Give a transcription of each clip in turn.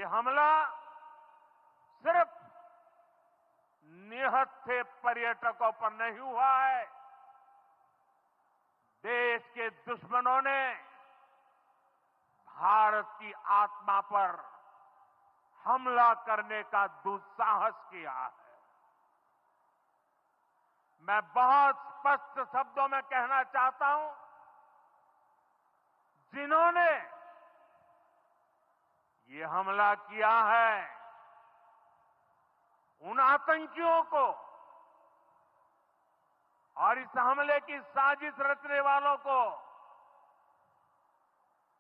ये हमला सिर्फ निहत्थे पर्यटकों पर नहीं हुआ है। देश के दुश्मनों ने भारत की आत्मा पर हमला करने का दुस्साहस किया है। मैं बहुत स्पष्ट शब्दों में कहना चाहता हूं, जिन्होंने ये हमला किया है, उन आतंकियों को और इस हमले की साजिश रचने वालों को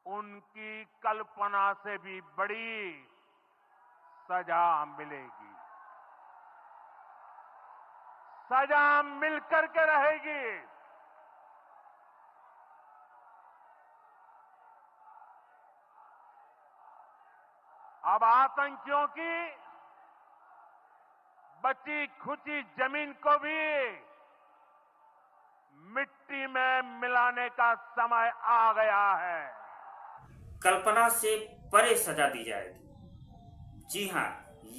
उनकी कल्पना से भी बड़ी सजा मिलेगी। सजा मिलकर के रहेगी। अब आतंकियों की बची खुची जमीन को भी मिट्टी में मिलाने का समय आ गया है। कल्पना से परे सजा दी जाएगी। जी हां,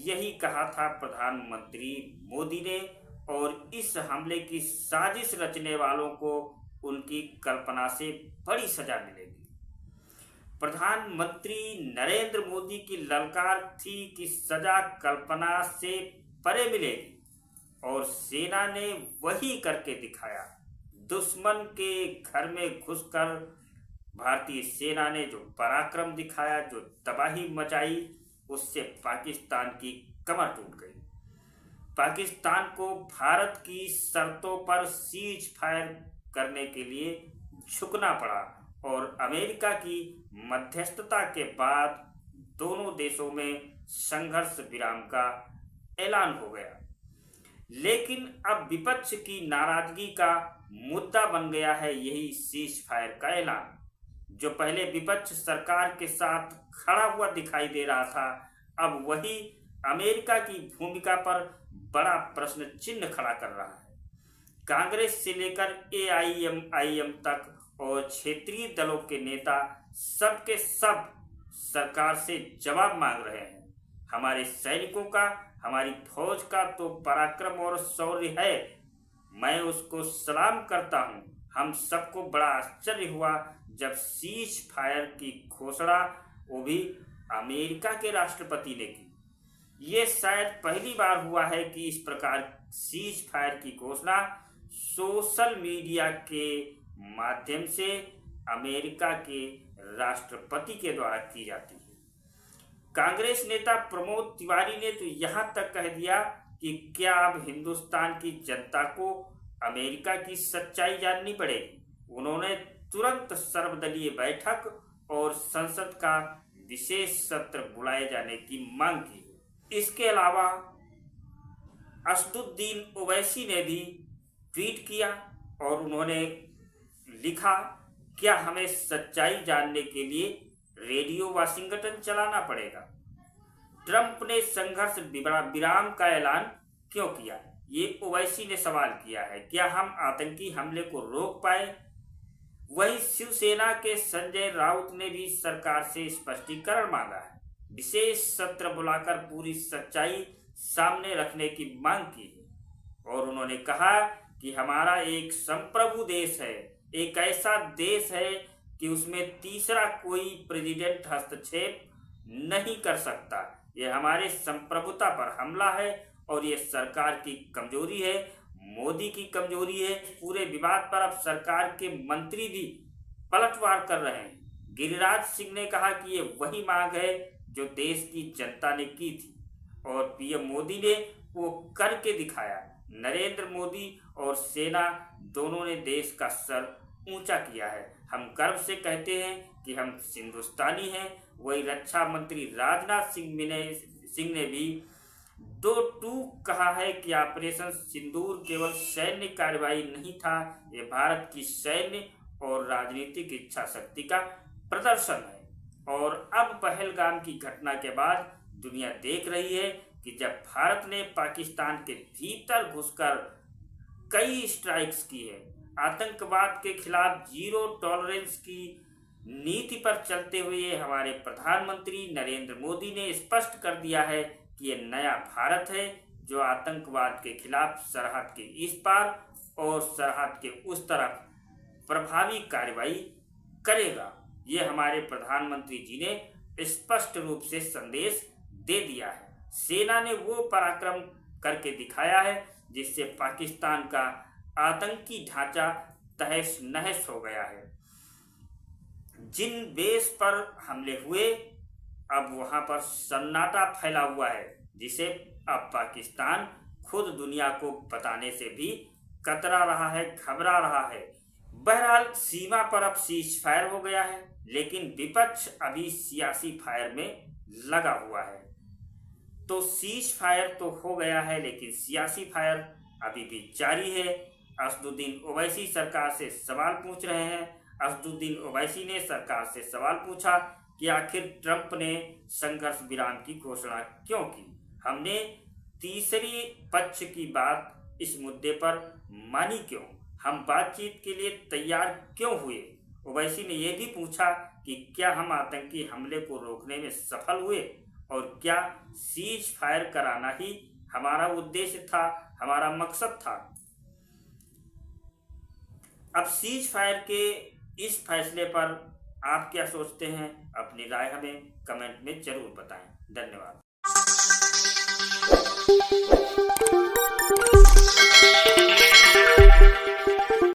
यही कहा था प्रधानमंत्री मोदी ने, और इस हमले की साजिश रचने वालों को उनकी कल्पना से बड़ी सजा मिलेगी। प्रधानमंत्री नरेंद्र मोदी की ललकार थी कि सजा कल्पना से परे मिलेगी, और सेना ने वही करके दिखाया। दुश्मन के घर में घुसकर भारतीय सेना ने जो पराक्रम दिखाया, जो तबाही मचाई, उससे पाकिस्तान की कमर टूट गई। पाकिस्तान को भारत की शर्तों पर सीज फायर करने के लिए झुकना पड़ा, और अमेरिका की मध्यस्थता के बाद दोनों देशों में संघर्ष विराम का ऐलान हो गया। लेकिन अब विपक्ष की नाराजगी का मुद्दा बन गया है यही सीज फायर का ऐलान। जो पहले विपक्ष सरकार के साथ खड़ा हुआ दिखाई दे रहा था, अब वही अमेरिका की भूमिका पर बड़ा प्रश्न चिन्ह खड़ा कर रहा है। कांग्रेस से लेकर AIMIM तक और क्षेत्रीय दलों के नेता सबके सब सरकार से जवाब मांग रहे हैं। हमारे सैनिकों का, हमारी फौज का तो पराक्रम और शौर्य है, मैं उसको सलाम करता हूं। हम सबको बड़ा आश्चर्य हुआ जब सीज फायर की घोषणा वो भी अमेरिका के राष्ट्रपति ने की। ये शायद पहली बार हुआ है कि इस प्रकार सीज फायर की घोषणा सोशल मीडिया के माध्यम से अमेरिका के राष्ट्रपति के द्वारा की जाती है। कांग्रेस नेता प्रमोद तिवारी ने तो यहां तक कह दिया कि क्या अब हिंदुस्तान की जनता को अमेरिका की सच्चाई जाननी पड़ेगी। उन्होंने तुरंत सर्वदलीय बैठक और संसद का विशेष सत्र बुलाए जाने की मांग की। इसके अलावा असदुद्दीन ओवैसी ने भी ट्वीट किया और उन्होंने लिखा, क्या हमें सच्चाई जानने के लिए रेडियो वाशिंगटन चलाना पड़ेगा। ट्रंप ने संघर्ष विराम का ऐलान क्यों किया, ये ओवैसी ने सवाल किया है। क्या हम आतंकी हमले को रोक पाए। वही शिवसेना के संजय राउत ने भी सरकार से स्पष्टीकरण मांगा है। विशेष सत्र बुलाकर पूरी सच्चाई सामने रखने की मांग की है, और उन्होंने कहा कि हमारा एक संप्रभु देश है, एक ऐसा देश है कि उसमें तीसरा कोई प्रेसिडेंट हस्तक्षेप नहीं कर सकता। यह हमारे संप्रभुता पर हमला है और यह सरकार की कमजोरी है, मोदी की कमजोरी है। पूरे विवाद पर अब सरकार के मंत्री भी पलटवार कर रहे हैं। गिरिराज सिंह ने कहा कि ये वही मांग है जो देश की जनता ने की थी, और पीएम मोदी ने वो करके दिखाया। नरेंद्र मोदी और सेना दोनों ने देश का सर ऊंचा किया है। हम गर्व से कहते हैं कि हम हिंदुस्तानी हैं। वही रक्षा मंत्री राजनाथ सिंह ने भी दो टूक कहा है कि ऑपरेशन सिंदूर केवल सैन्य कार्रवाई नहीं था, ये भारत की सैन्य और राजनीतिक इच्छा शक्ति का प्रदर्शन है। और अब पहलगाम की घटना के बाद दुनिया देख रही है कि जब भारत ने पाकिस्तान के भीतर घुसकर कई स्ट्राइक्स की है, आतंकवाद के खिलाफ जीरो टॉलरेंस की नीति पर चलते हुए हमारे प्रधानमंत्री नरेंद्र मोदी ने स्पष्ट कर दिया है कि ये नया भारत है जो आतंकवाद के खिलाफ सरहद के इस पार और सरहद के उस तरफ प्रभावी कार्रवाई करेगा। ये हमारे प्रधानमंत्री जी ने स्पष्ट रूप से संदेश दे दिया है। सेना ने वो पराक्रम करके दिखाया है जिससे पाकिस्तान का आतंकी ढांचा तहस नहस हो गया है। जिन बेस पर हमले हुए अब वहां पर सन्नाटा फैला हुआ है जिसे अब पाकिस्तान खुद दुनिया को बताने से भी कतरा रहा है, घबरा रहा है। बहरहाल सीमा पर अब सीज फायर हो गया है, लेकिन विपक्ष अभी सियासी फायर में लगा हुआ है। तो सीज फायर तो हो गया है लेकिन सियासी फायर अभी भी जारी है। असदुद्दीन ओवैसी सरकार से सवाल पूछ रहे हैं। असदुद्दीन ओवैसी ने सरकार से सवाल पूछा कि आखिर ट्रंप ने संघर्ष विराम की घोषणा क्यों की, हमने तीसरी पक्ष की बात इस मुद्दे पर मानी क्यों, हम बातचीत के लिए तैयार क्यों हुए। ओवैसी ने यह भी पूछा कि क्या हम आतंकी हमले को रोकने में सफल हुए और क्या सीज फायर कराना ही हमारा उद्देश्य था, हमारा मकसद था। अब सीज फायर के इस फैसले पर आप क्या सोचते हैं, अपनी राय हमें कमेंट में जरूर बताएं। धन्यवाद।